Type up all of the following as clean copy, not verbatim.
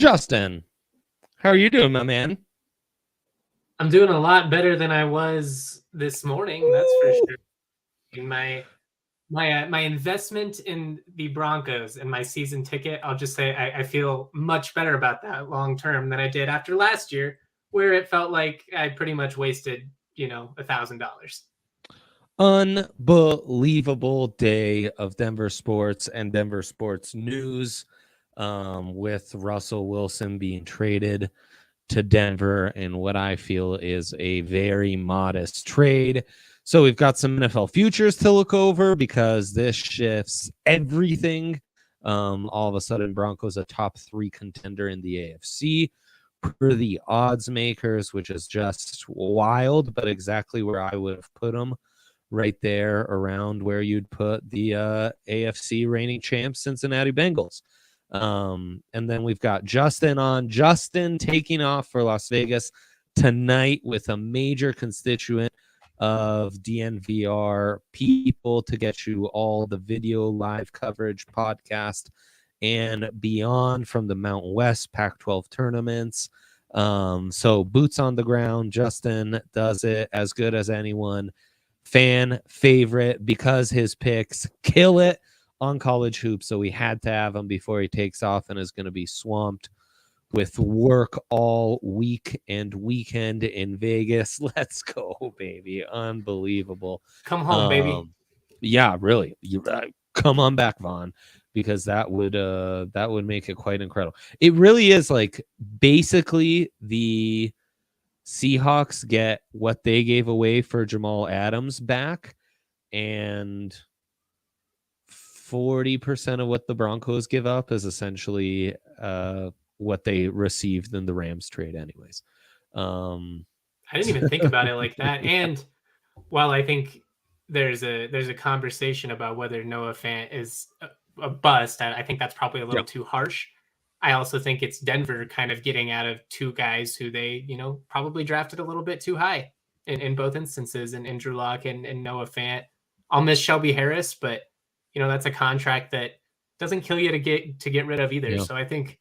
Justin, how are you doing, my man? I'm doing a lot better than I was this morning. That's for sure. My investment in the Broncos and my season ticket, I'll just say I feel much better about that long term than I did after last year, where it felt like I pretty much wasted, $1,000. Unbelievable day of Denver sports and Denver sports news, with Russell Wilson being traded to Denver in what I feel is a very modest trade. So we've got some NFL futures to look over because this shifts everything. All of a sudden, Broncos a top 3 contender in the AFC per the odds makers, which is just wild, but exactly where I would have put them, right there around where you'd put the AFC reigning champs Cincinnati Bengals. And then we've got Justin taking off for Las Vegas tonight with a major constituent of DNVR people to get you all the video live coverage, podcast, and beyond from the Mountain West Pac-12 tournaments. So boots on the ground. Justin does it as good as anyone. Fan favorite because his picks kill it on college hoops, so we had to have him before he takes off and is going to be swamped with work all week and weekend in Vegas. Let's go, baby. Unbelievable. Come home, baby. Yeah, really. Come on back, Vaughn, because that would make it quite incredible. It really is like basically the Seahawks get what they gave away for Jamal Adams back, and 40% of what the Broncos give up is essentially what they received in the Rams trade anyways. I didn't even think about it like that. And while I think there's a conversation about whether Noah Fant is a bust, I think that's probably a little too harsh. I also think it's Denver kind of getting out of 2 guys who they, probably drafted a little bit too high in both instances, and Andrew Luck and Noah Fant. I'll miss Shelby Harris, but that's a contract that doesn't kill you to get rid of either. Yeah. So I think,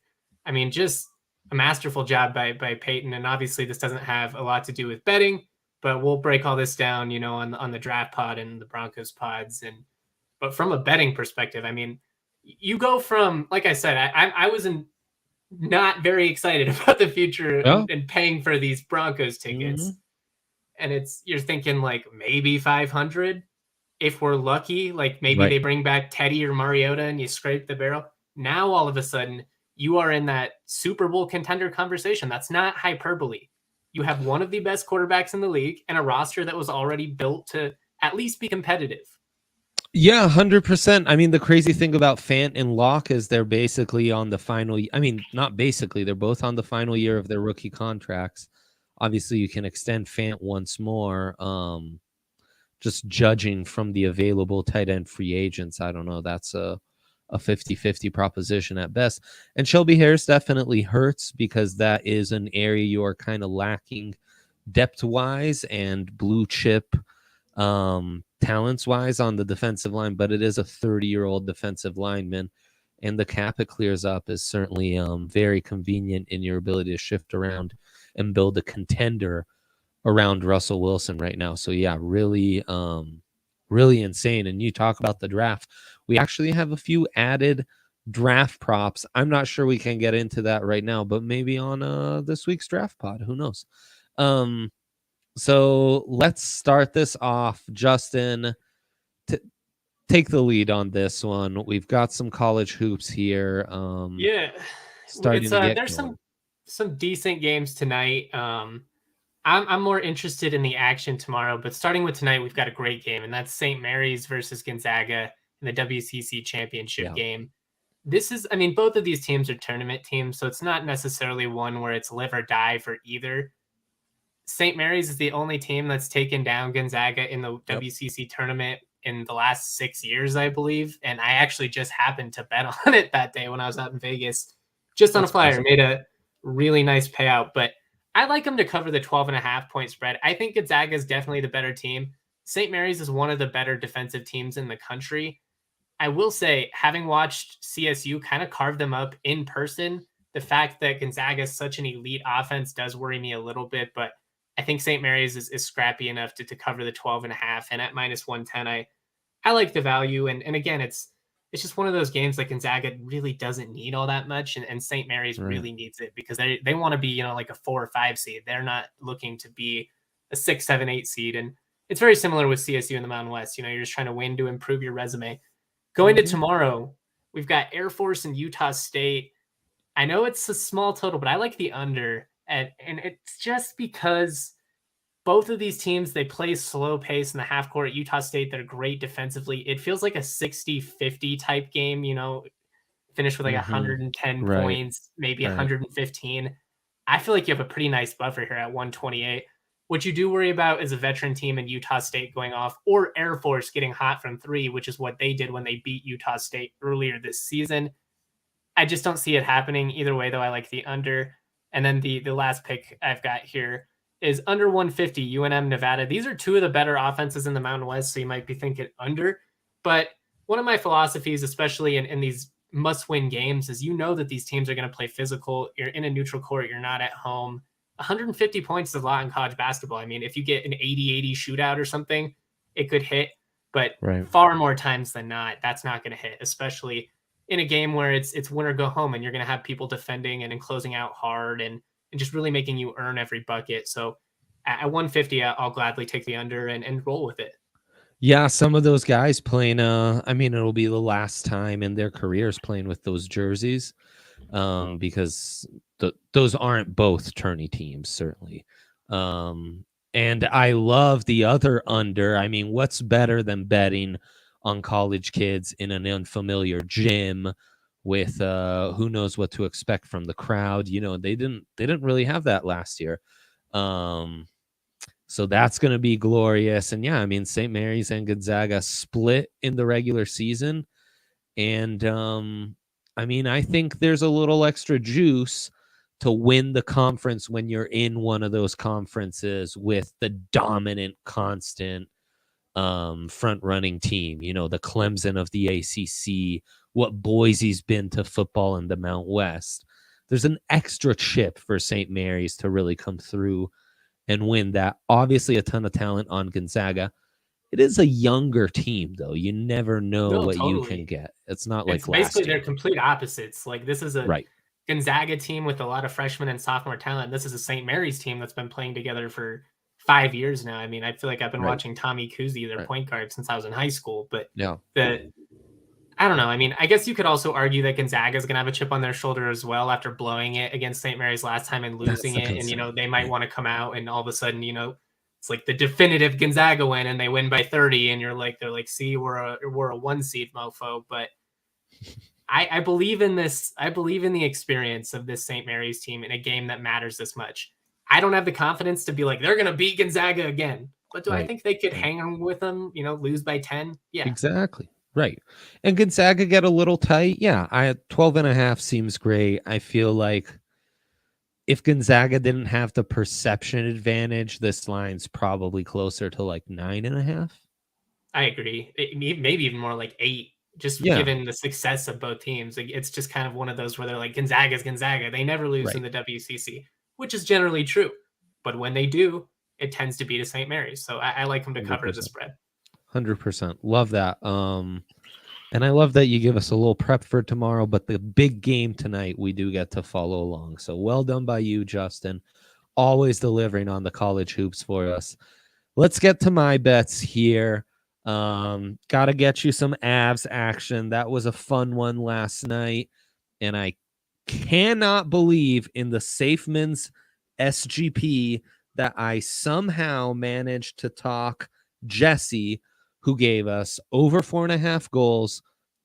just a masterful job by Peyton. And obviously this doesn't have a lot to do with betting, but we'll break all this down, on the draft pod and the Broncos pods. But from a betting perspective, you go from, like I said, I wasn't not very excited about the future and paying for these Broncos tickets. Mm-hmm. And you're thinking like maybe 500 if we're lucky, like maybe they bring back Teddy or Mariota and you scrape the barrel. Now all of a sudden you are in that Super Bowl contender conversation. That's not hyperbole. You have one of the best quarterbacks in the league and a roster that was already built to at least be competitive. Yeah, 100%. The crazy thing about Fant and Locke is they're basically on the final. Not basically. They're both on the final year of their rookie contracts. Obviously, you can extend Fant once more. Just judging from the available tight end free agents, I don't know. That's a 50-50 proposition at best. And Shelby Harris definitely hurts because that is an area you are kind of lacking depth-wise and blue chip talents-wise on the defensive line, but it is a 30-year-old defensive lineman, and the cap it clears up is certainly very convenient in your ability to shift around and build a contender around Russell Wilson right now. So yeah, really insane. And you talk about the draft. We actually have a few added draft props. I'm not sure we can get into that right now, but maybe on this week's draft pod. Who knows? So let's start this off. Justin, take the lead on this one. We've got some college hoops here. Starting to get there's some decent games tonight. I'm more interested in the action tomorrow, but starting with tonight, we've got a great game, and that's St. Mary's versus Gonzaga in the WCC championship game. This is, both of these teams are tournament teams, so it's not necessarily one where it's live or die for either. St. Mary's is the only team that's taken down Gonzaga in the WCC tournament in the last 6 years, I believe. And I actually just happened to bet on it that day when I was out in Vegas, just on a flyer. Made a really nice payout, but I like them to cover the 12.5 point spread. I think Gonzaga is definitely the better team. St. Mary's is one of the better defensive teams in the country. I will say, having watched CSU kind of carve them up in person, The fact that Gonzaga is such an elite offense does worry me a little bit, but I think St. Mary's is scrappy enough to cover the 12.5. And at minus 110, I like the value. And again, it's just one of those games that Gonzaga really doesn't need all that much. And St. Mary's really needs it because they want to be, like a 4 or 5 seed. They're not looking to be a 6, 7, 8 seed. And it's very similar with CSU in the Mountain West. You're just trying to win to improve your resume. Going to tomorrow, we've got Air Force and Utah State. I know it's a small total, but I like the under. And it's just because both of these teams, they play slow pace in the half court. Utah State, they're great defensively. It feels like a 60-50 type game, finish with like 110 points, maybe 115. I feel like you have a pretty nice buffer here at 128. What you do worry about is a veteran team in Utah State going off, or Air Force getting hot from 3, which is what they did when they beat Utah State earlier this season. I just don't see it happening. Either way, though, I like the under. And then the last pick I've got here is under 150, UNM Nevada. These are two of the better offenses in the Mountain West, so you might be thinking under. But one of my philosophies, especially in these must-win games, is that these teams are going to play physical. You're in a neutral court. You're not at home. 150 points is a lot in college basketball. I mean, if you get an 80-80 shootout or something, it could hit. But far more times than not, that's not going to hit, especially in a game where it's win or go home, and you're going to have people defending and closing out hard and just really making you earn every bucket. So at 150, I'll gladly take the under and roll with it. Yeah, some of those guys playing, it'll be the last time in their careers playing with those jerseys, because those aren't both tourney teams, certainly. And I love the other under. I mean, what's better than betting on college kids in an unfamiliar gym with who knows what to expect from the crowd? They didn't really have that last year. So that's going to be glorious. And yeah, I mean, St. Mary's and Gonzaga split in the regular season. And I think there's a little extra juice to win the conference when you're in one of those conferences with the dominant, constant front-running team. The Clemson of the ACC, what Boise's been to football in the Mount West. There's an extra chip for St. Mary's to really come through and win that. Obviously, a ton of talent on Gonzaga. It is a younger team, though. You never know what you can get. It's not like last basically year. They're complete opposites. Like, this is a Gonzaga team with a lot of freshman and sophomore talent. This is a St. Mary's team that's been playing together for 5 years now. I mean, I feel like I've been watching Tommy Kuzi, their point guard, since I was in high school. But I don't know. I mean, I guess you could also argue that Gonzaga is going to have a chip on their shoulder as well after blowing it against St. Mary's last time and losing it. And, they might want to come out and all of a sudden, it's like the definitive Gonzaga win and they win by 30. And they're like, see, we're a 1 seed mofo. But I believe in this. I believe in the experience of this St. Mary's team in a game that matters this much. I don't have the confidence to be like, they're going to beat Gonzaga again. But do I think they could hang with them, lose by 10? Yeah, exactly. Right. And Gonzaga get a little tight. Yeah, 12.5 seems great. I feel like if Gonzaga didn't have the perception advantage, this line's probably closer to like 9.5. I agree. Maybe even more like 8, just given the success of both teams. Like, it's just kind of one of those where they're like, Gonzaga's Gonzaga. They never lose in the WCC, which is generally true. But when they do, it tends to be to St. Mary's. So I like them to cover 100%. The spread. 100%. Love that. And I love that you give us a little prep for tomorrow, but the big game tonight, we do get to follow along. So well done by you, Justin. Always delivering on the college hoops for us. Let's get to my bets here. Got to get you some Avs action. That was a fun one last night. And I cannot believe in the Safeman's SGP that I somehow managed to talk Jesse, who gave us over 4.5 goals,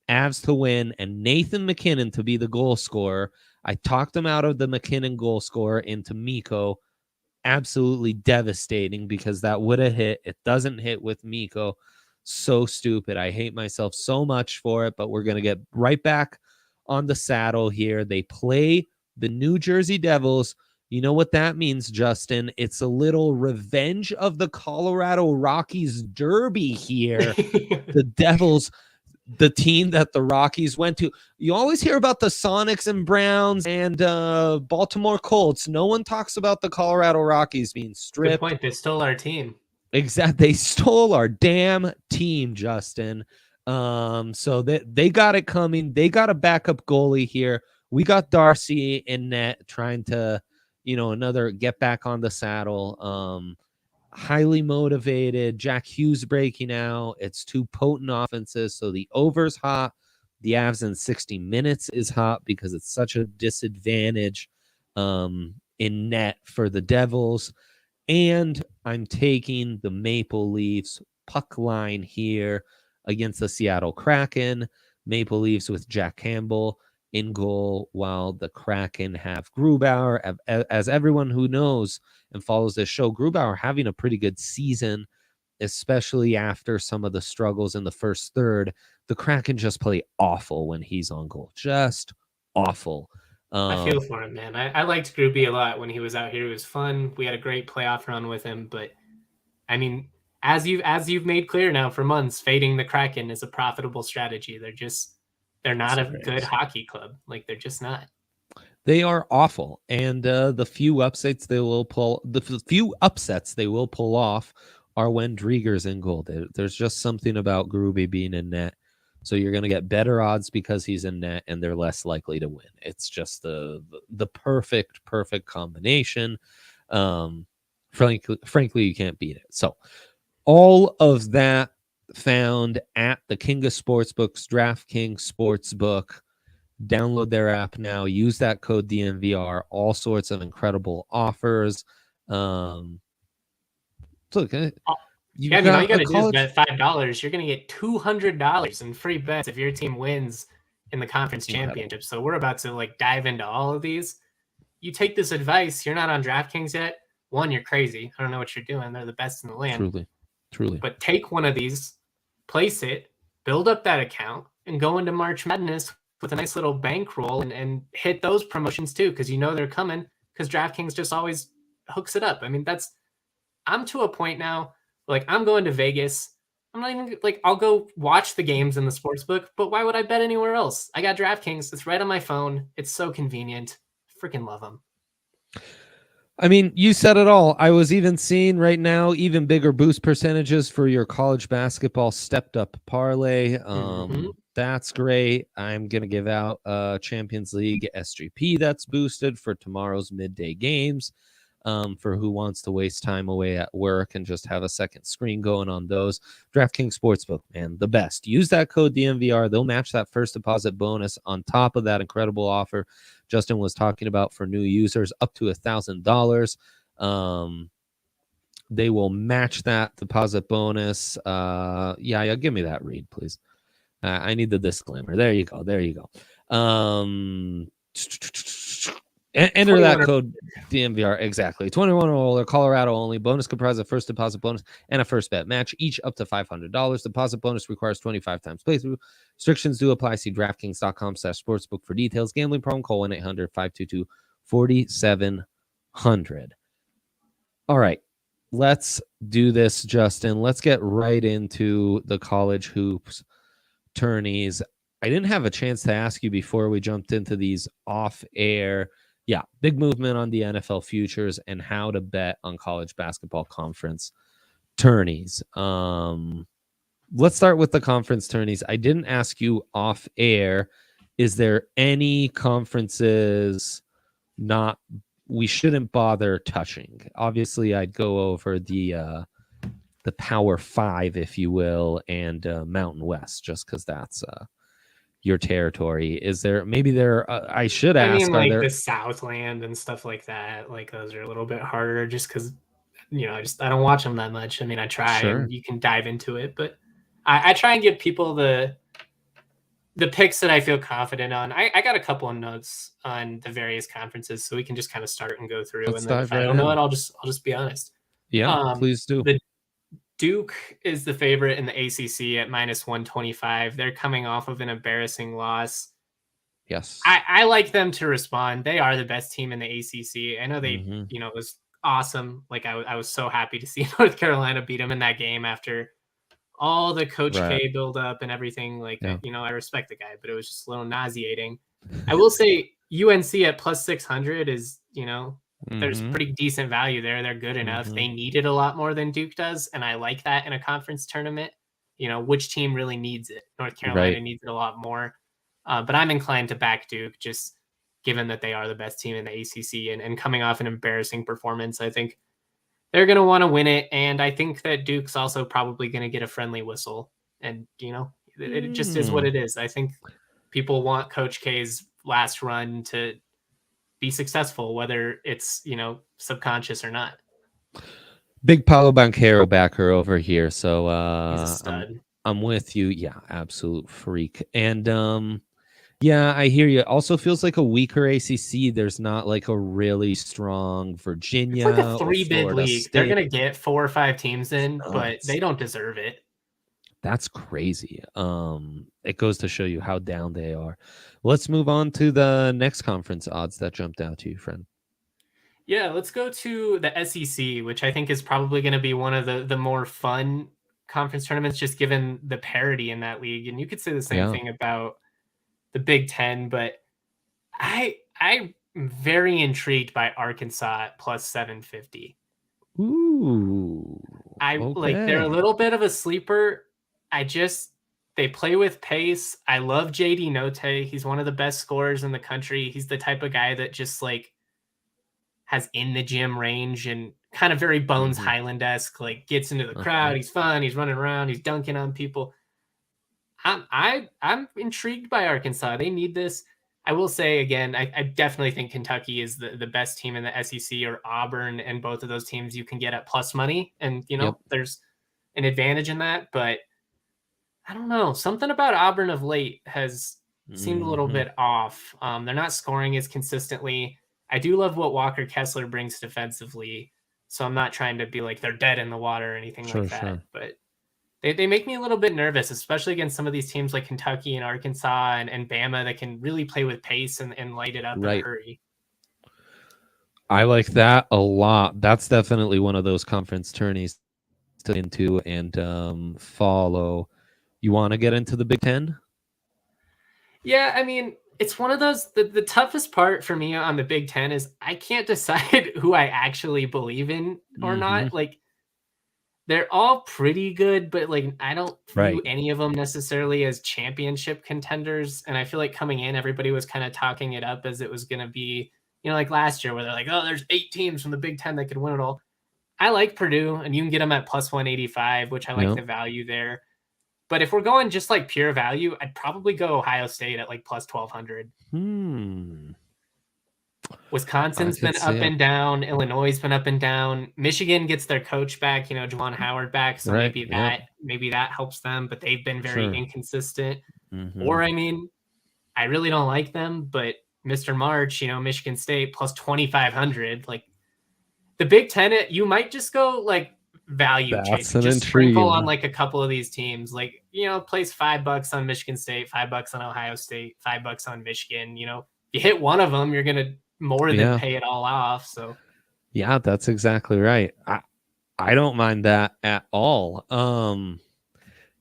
Avs to win, and Nathan McKinnon to be the goal scorer. I talked him out of the McKinnon goal scorer into Mikko. Absolutely devastating because that would have hit. It doesn't hit with Mikko. So stupid. I hate myself so much for it, but we're going to get right back on the saddle here. They play the New Jersey Devils. You know what that means, Justin? It's a little revenge of the Colorado Rockies derby here. The Devils, the team that the Rockies went to. You always hear about the Sonics and Browns and Baltimore Colts. No one talks about the Colorado Rockies being stripped. Good point. They stole our team. Exactly. They stole our damn team, Justin. So they got it coming. They got a backup goalie here. We got Darcy in net trying to, another get back on the saddle. Highly motivated. Jack Hughes breaking out. It's two potent offenses. So the over's hot. The Avs in 60 minutes is hot because it's such a disadvantage in net for the Devils. And I'm taking the Maple Leafs puck line here against the Seattle Kraken. Maple Leafs with Jack Campbell in goal, while the Kraken have Grubauer. As everyone who knows and follows this show, Grubauer having a pretty good season, especially after some of the struggles in the first third. The Kraken just play awful when he's on goal. Just awful. I feel for him, man. I liked Groupie a lot when he was out here. It was fun. We had a great playoff run with him. But I mean, as you've made clear now for months, fading the Kraken is a profitable strategy. They're not a good hockey club. Like, they're just not. They are awful. And the few upsets they will pull off are when Drieger's in goal. There's just something about Groovy being in net. So you're going to get better odds because he's in net, and they're less likely to win. It's just the perfect combination. Frankly, you can't beat it. So all of that found at the King of Sportsbooks, DraftKings Sportsbook. Download their app now. Use that code DNVR. All sorts of incredible offers. Look, you got to do is bet $5. You're going to get $200 in free bets if your team wins in the conference championship. So we're about to dive into all of these. You take this advice. You're not on DraftKings yet. One, you're crazy. I don't know what you're doing. They're the best in the land. Truly. But take one of these, place it, build up that account, and go into March Madness with a nice little bankroll and hit those promotions too, because they're coming, because DraftKings just always hooks it up. I mean, I'm to a point now, I'm going to Vegas. I'm not even I'll go watch the games in the sportsbook, but why would I bet anywhere else? I got DraftKings. It's right on my phone. It's so convenient. Freaking love them. I mean, you said it all. I was even seeing right now even bigger boost percentages for your college basketball stepped up parlay. That's great. I'm going to give out Champions League SGP that's boosted for tomorrow's midday games. For who wants to waste time away at work and just have a second screen going on those. DraftKings Sportsbook, man, the best. Use that code DNVR. They'll match that first deposit bonus on top of that incredible offer Justin was talking about for new users, up to $1,000. They will match that deposit bonus. Yeah, give me that read, please. I need the disclaimer. There you go. Enter that code DNVR. Exactly. 21 or older, Colorado only. Bonus comprised of first deposit bonus and a first bet match, each up to $500. Deposit bonus requires 25 times playthrough. Restrictions do apply. See DraftKings.com/sportsbook for details. Gambling problem, call 1-800-522-4700. All right. Let's do this, Justin. Let's get right into the college hoops tourneys. I didn't have a chance to ask you before we jumped into these off air. Yeah, big movement on the NFL futures and how to bet on college basketball conference tourneys. Let's start with the conference tourneys. I didn't ask you off air. Is there any conferences we shouldn't bother touching? Obviously, I'd go over the Power Five, if you will, and Mountain West, just because that's your territory. Is there I should ask, the Southland and stuff like that, those are a little bit harder just because I don't watch them that much. I mean, I try. Sure. And you can dive into it, but I try and give people the picks that I feel confident on. I got a couple of notes on the various conferences, so we can just kind of start and go through. Let's and then if I don't know it, I'll just be honest. Yeah, please do. Duke is the favorite in the ACC at -125. They're coming off of an embarrassing loss. Yes. I like them to respond. They are the best team in the ACC. I know they, it was awesome. I was so happy to see North Carolina beat them in that game after all the Coach Right. K build up and everything. Like, Yeah. you know, I respect the guy, but it was just a little nauseating. I will say UNC at plus 600 is, you know, there's Mm-hmm. pretty decent value there. They're good enough. Mm-hmm. They need it a lot more than Duke does, and I like that in a conference tournament. You know, which team really needs it? North Carolina Right. needs it a lot more. But I'm inclined to back Duke just given that they are the best team in the ACC and coming off an embarrassing performance. I think they're going to want to win it. And I think that Duke's also probably going to get a friendly whistle. And, you know, it just is what it is. I think people want Coach K's last run to be successful, whether it's, you know, subconscious or not. Big Paulo Banchero backer over here. So He's a stud. I'm with you. Yeah, absolute freak. And yeah, I hear you. Also feels like a weaker ACC. There's not like a really strong Virginia It's like a or 3-bid Florida league. They're State. going to get 4 or 5 teams in, but Nuts. they don't deserve it. That's crazy. It goes to show you how down they are. Let's move on to the next conference odds that jumped out to you, friend. Yeah, let's go to the SEC, which I think is probably going to be one of the more fun conference tournaments, just given the parity in that league. And you could say the same thing about the Big Ten, but I'm very intrigued by Arkansas at plus 750. Ooh. Like they're a little bit of a sleeper. They play with pace. I love JD Note. He's one of the best scorers in the country. He's the type of guy that just like has in the gym range and kind of very Bones Highland-esque, like gets into the crowd. He's fun. He's running around. He's dunking on people. I'm intrigued by Arkansas. They need this. I will say again, I definitely think Kentucky is the best team in the SEC, or Auburn, and both of those teams you can get at plus money. And, you know, there's an advantage in that, but I don't know. Something about Auburn of late has seemed a little bit off. They're not scoring as consistently. I do love what Walker Kessler brings defensively, so I'm not trying to be like they're dead in the water or anything like that. But they make me a little bit nervous, especially against some of these teams like Kentucky and Arkansas and Bama that can really play with pace and light it up in a hurry. I like that a lot. That's definitely one of those conference tourneys to into and follow. You want to get into the Big Ten? Yeah, I mean, it's one of those, the toughest part for me on the Big Ten is I can't decide who I actually believe in or not. Like, they're all pretty good, but like I don't view any of them necessarily as championship contenders. And I feel like coming in, everybody was kind of talking it up as it was going to be, you know, like last year where they're like, oh, there's 8 teams from the Big Ten that could win it all. I like Purdue, and you can get them at plus 185, which I like the value there. But if we're going just like pure value, I'd probably go Ohio State at like plus 1,200. Wisconsin's been up and down. Illinois has been up and down. Michigan gets their coach back, you know, Juwan Howard back. So maybe that helps them, but they've been very inconsistent. Or, I mean, I really don't like them, but Mr. March, you know, Michigan State plus 2,500. Like the Big Ten, you might just go like value chasing. Just sprinkle on like a couple of these teams. Like, you know, place $5 on Michigan State, $5 on Ohio State, $5 on Michigan. You know, you hit one of them, you're gonna more than pay it all off. So yeah, that's exactly right. I don't mind that at all.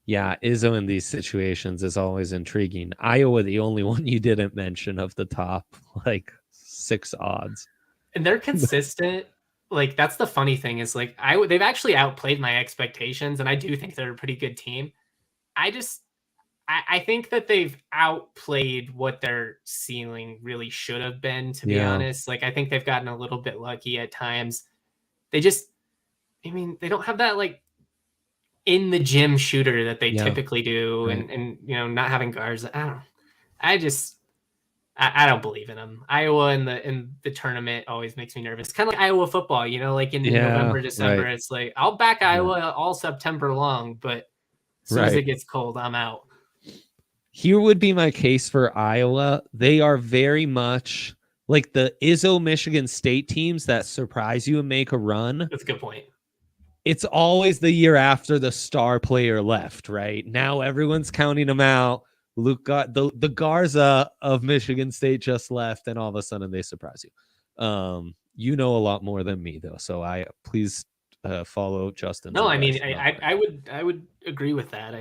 Yeah, Izzo in these situations is always intriguing. Iowa, the only one you didn't mention of the top like 6 odds. And they're consistent. Like that's the funny thing is like they've actually outplayed my expectations, and I do think they're a pretty good team. I think that they've outplayed what their ceiling really should have been, to be honest. Like, I think they've gotten a little bit lucky at times. They don't have that, like, in the gym shooter that they typically do. Right. And, you know, not having guards. I don't know. I don't believe in them. Iowa in the tournament always makes me nervous. Kind of like Iowa football, you know, like in November, December, it's like, I'll back Iowa all September long, but as soon as it gets cold, I'm out. Here would be my case for Iowa. They are very much like the Izzo Michigan State teams that surprise you and make a run. That's a good point. It's always the year after the star player left, right? Now everyone's counting them out. The Garza of Michigan State just left, and all of a sudden they surprise you. You know a lot more than me, though, so please follow Justin's No, I mean, advice about that. I would agree with that.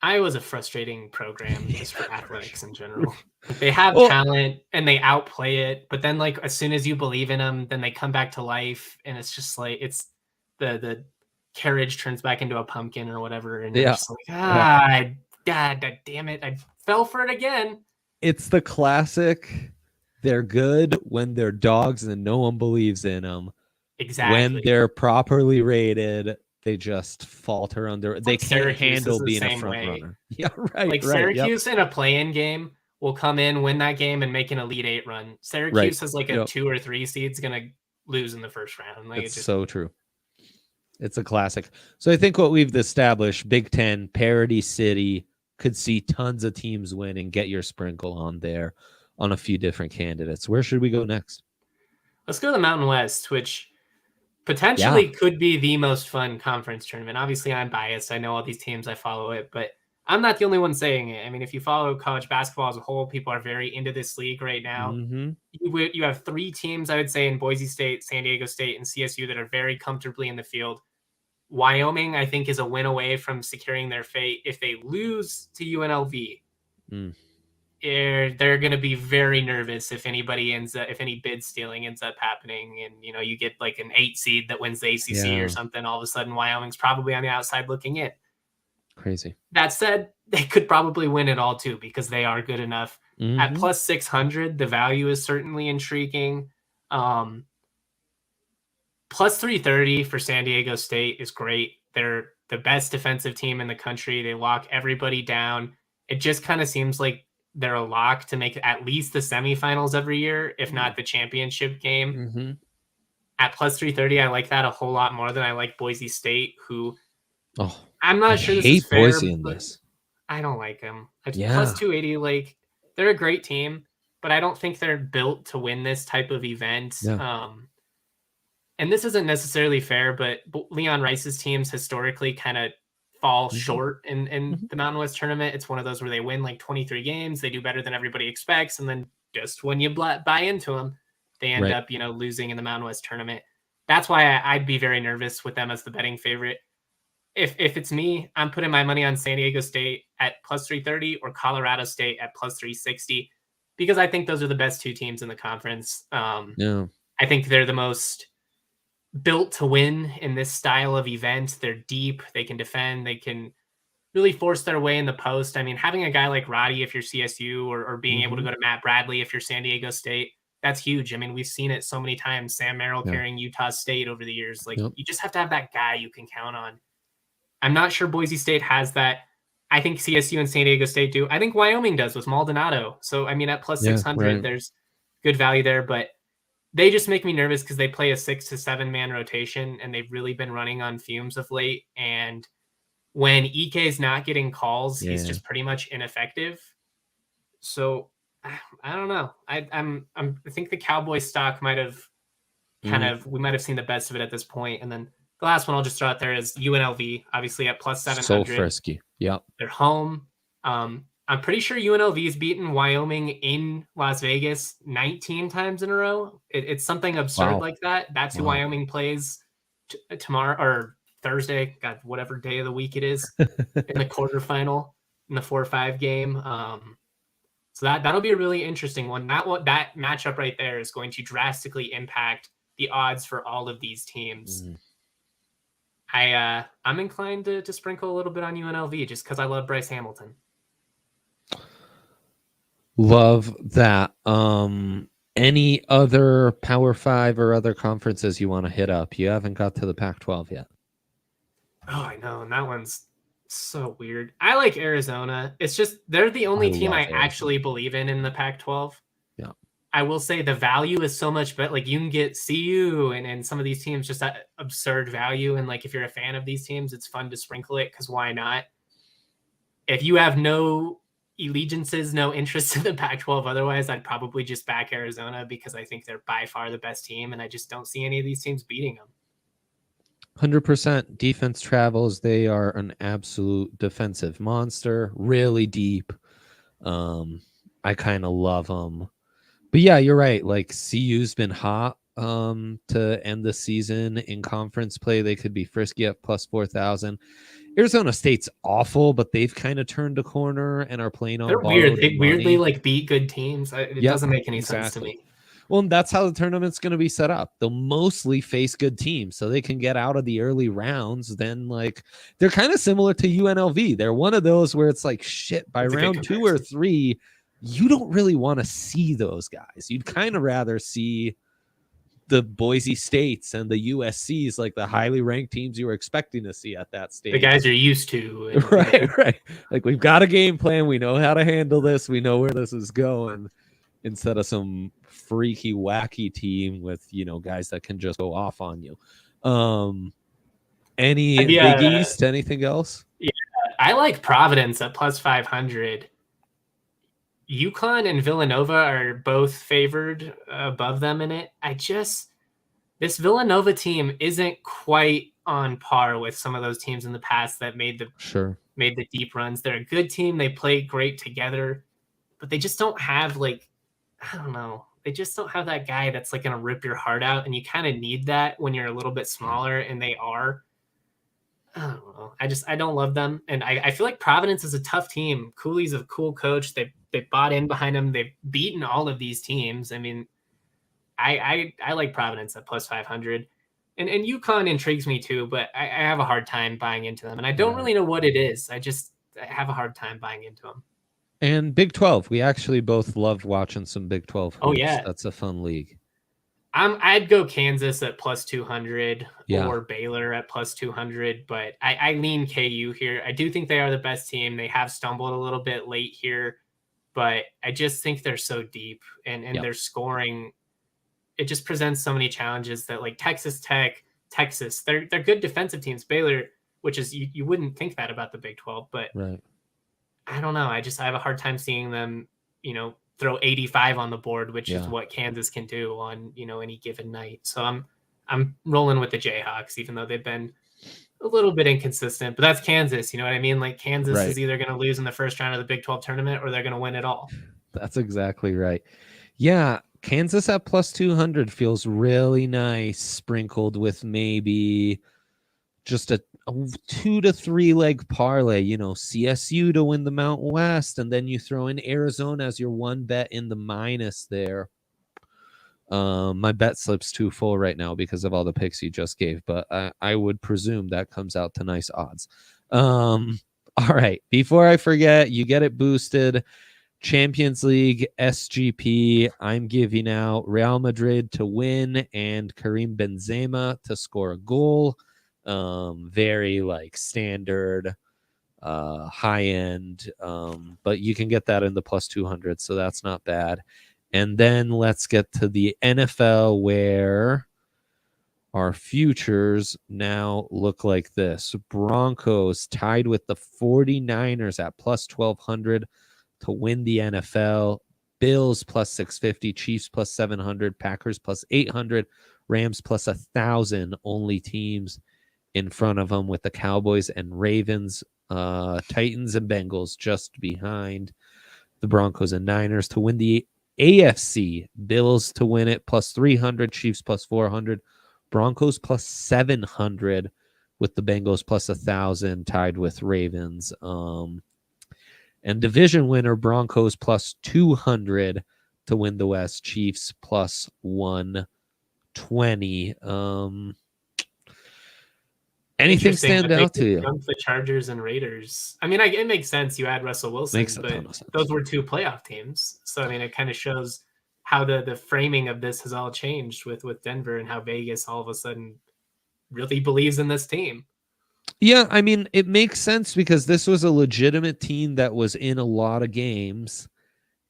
Iowa's a frustrating program just for athletics in general. Like, they have talent and they outplay it, but then like as soon as you believe in them, then they come back to life, and it's just like it's the carriage turns back into a pumpkin or whatever, and you're just like, God damn it, I fell for it again. It's the classic. They're good when they're dogs and no one believes in them. Exactly. When they're properly rated, they just falter under. They can't handle being a front runner. Yeah, right. Like Syracuse in a play-in game will come in, win that game, and make an Elite Eight run. Syracuse has like a 2 or 3 seed's gonna lose in the first round. Like, it's so true. It's a classic. So I think what we've established, Big Ten parity city, could see tons of teams win and get your sprinkle on there on a few different candidates. Where should we go next? Let's go to the Mountain West, which potentially could be the most fun conference tournament. Obviously, I'm biased. I know all these teams. I follow it, but I'm not the only one saying it. I mean, if you follow college basketball as a whole, people are very into this league right now. Mm-hmm. You have 3 teams, I would say, in Boise State, San Diego State, and CSU that are very comfortably in the field. Wyoming, I think, is a win away from securing their fate. If they lose to UNLV, they're going to be very nervous if any bid stealing ends up happening, and you get like an 8 seed that wins the ACC or something. All of a sudden, Wyoming's probably on the outside looking in. Crazy. That said, they could probably win it all too because they are good enough. At plus 600, the value is certainly intriguing. Plus 330 for San Diego State is great. They're the best defensive team in the country. They lock everybody down. It just kind of seems like they're a lock to make at least the semifinals every year, if not the championship game. At plus 330, I like that a whole lot more than I like Boise State, who I'm not sure this is fair. Boise in this. I don't like them. Plus 280, like, they're a great team, but I don't think they're built to win this type of event. And this isn't necessarily fair, but Leon Rice's teams historically kind of fall short in the Mountain West tournament. It's one of those where they win like 23 games. They do better than everybody expects. And then just when you buy into them, they end up, losing in the Mountain West tournament. That's why I'd be very nervous with them as the betting favorite. If it's me, I'm putting my money on San Diego State at plus 330 or Colorado State at plus 360, because I think those are the best 2 teams in the conference. I think they're the most built to win in this style of event. They're deep. They can defend. They can really force their way in the post. I mean, having a guy like Roddy, if you're CSU, or being able to go to Matt Bradley, if you're San Diego State, that's huge. I mean, we've seen it so many times. Sam Merrill carrying Utah State over the years. Like, you just have to have that guy you can count on. I'm not sure Boise State has that. I think CSU and San Diego State do. I think Wyoming does with Maldonado. So, I mean, at plus 600, there's good value there, but they just make me nervous because they play a 6 to 7 man rotation, and they've really been running on fumes of late. And when Ike is not getting calls, he's just pretty much ineffective. So I don't know. I think the Cowboys stock might have we might have seen the best of it at this point. And then the last one I'll just throw out there is UNLV, obviously at plus 700. So frisky. Yep. They're home. I'm pretty sure UNLV has beaten Wyoming in Las Vegas 19 times in a row. It's something absurd like that. That's who Wyoming plays tomorrow or Thursday, God, whatever day of the week it is, in the quarterfinal in the 4-5 game. So that'll be a really interesting one. That matchup right there is going to drastically impact the odds for all of these teams. I'm inclined to sprinkle a little bit on UNLV just because I love Bryce Hamilton. Love that. Any other Power 5 or other conferences you want to hit up? You haven't got to the Pac-12 yet. Oh, I know. And that one's so weird. I like Arizona. It's just they're the only team I actually believe in the Pac-12. Yeah. I will say the value is so much better. Like, you can get CU and some of these teams just at absurd value. And like, if you're a fan of these teams, it's fun to sprinkle it because why not? If you have no allegiances, no interest in the Pac-12 otherwise, I'd probably just back Arizona because I think they're by far the best team, and I just don't see any of these teams beating them. 100% defense travels. They are an absolute defensive monster, really deep. I kind of love them. But yeah, you're right. Like, CU's been hot. to end the season. In conference play, they could be frisky at plus 4,000. Arizona State's awful, but they've kind of turned a corner and are playing on They're borrowed weird. They money. weirdly like beat good teams. It doesn't make any sense to me. Well, that's how the tournament's going to be set up. They'll mostly face good teams so they can get out of the early rounds. Then, like, they're kind of similar to UNLV. They're one of those where it's like, shit, by round 2 or 3, you don't really want to see those guys. You'd kind of rather see the Boise States and the USCs, like the highly ranked teams you were expecting to see at that stage. The guys you're used to. Right. Like, we've got a game plan. We know how to handle this. We know where this is going. Instead of some freaky, wacky team with, guys that can just go off on you. Any Big East, anything else? Yeah, I like Providence at plus 500. UConn and Villanova are both favored above them in it. This Villanova team isn't quite on par with some of those teams in the past that made the deep runs. They're a good team. They play great together, but they just don't have I don't know. They just don't have that guy that's like going to rip your heart out. And you kind of need that when you're a little bit smaller, and they are. I don't know. I don't love them. And I feel like Providence is a tough team. Cooley's a cool coach. They bought in behind him. They've beaten all of these teams. I mean, I like Providence at plus 500. And UConn intrigues me too, but I have a hard time buying into them. And I don't really know what it is. I have a hard time buying into them. And Big 12, we actually both loved watching some Big 12 hoops. Oh, yeah. That's a fun league. I'd go Kansas at plus 200 or Baylor at plus 200, but I lean KU here. I do think they are the best team. They have stumbled a little bit late here, but I just think they're so deep and their scoring. It just presents so many challenges that, like, Texas Tech, Texas, they're good defensive teams. Baylor, which is you wouldn't think that about the Big 12, but I don't know. I have a hard time seeing them, throw 85 on the board, which is what Kansas can do on, any given night. So I'm rolling with the Jayhawks, even though they've been a little bit inconsistent, but that's Kansas. You know what I mean? Like, Kansas is either going to lose in the first round of the Big 12 tournament or they're going to win it all. That's exactly right. Yeah. Kansas at plus 200 feels really nice, sprinkled with maybe just a 2 to 3 leg parlay, CSU to win the Mountain West, and then you throw in Arizona as your one bet in the minus there. My bet slip's too full right now because of all the picks you just gave, but I would presume that comes out to nice odds. All right, before I forget, you get it boosted. Champions League SGP, I'm giving out Real Madrid to win and Karim Benzema to score a goal. Very standard, high end, but you can get that in the plus 200, so that's not bad. And then let's get to the NFL, where our futures now look like this. Broncos tied with the 49ers at plus 1,200 to win the NFL. Bills plus 650, Chiefs plus 700, Packers plus 800, Rams plus 1,000. Only teams in front of them with the Cowboys and Ravens, Titans and Bengals just behind the Broncos and Niners to win the AFC. Bills to win it plus 300, Chiefs plus 400, Broncos plus 700 with the Bengals plus 1,000 tied with Ravens. And division winner Broncos plus 200 to win the West, Chiefs plus 120. Anything stand out to you? The Chargers and Raiders. I mean, it makes sense. You add Russell Wilson, but those were 2 playoff teams. So, I mean, it kind of shows how the framing of this has all changed with Denver and how Vegas all of a sudden really believes in this team. Yeah, I mean, it makes sense because this was a legitimate team that was in a lot of games,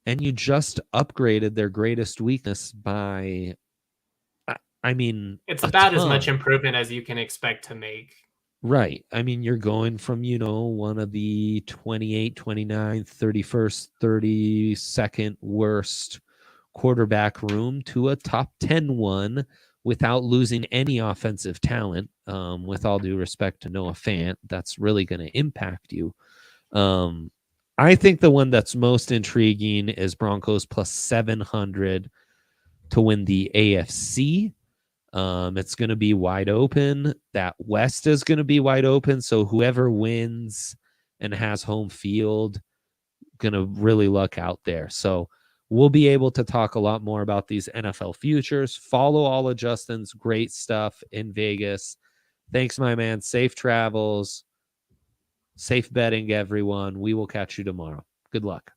and you just upgraded their greatest weakness by, it's about as much improvement as you can expect to make. Right. I mean, you're going from, one of the 28, 29, 31st, 32nd worst quarterback room to a top 10 one without losing any offensive talent. With all due respect to Noah Fant, that's really going to impact you. I think the one that's most intriguing is Broncos plus 700 to win the AFC. It's going to be wide open. That West is going to be wide open. So whoever wins and has home field, going to really luck out there. So we'll be able to talk a lot more about these NFL futures. Follow all of Justin's great stuff in Vegas. Thanks, my man. Safe travels. Safe betting, everyone. We will catch you tomorrow. Good luck.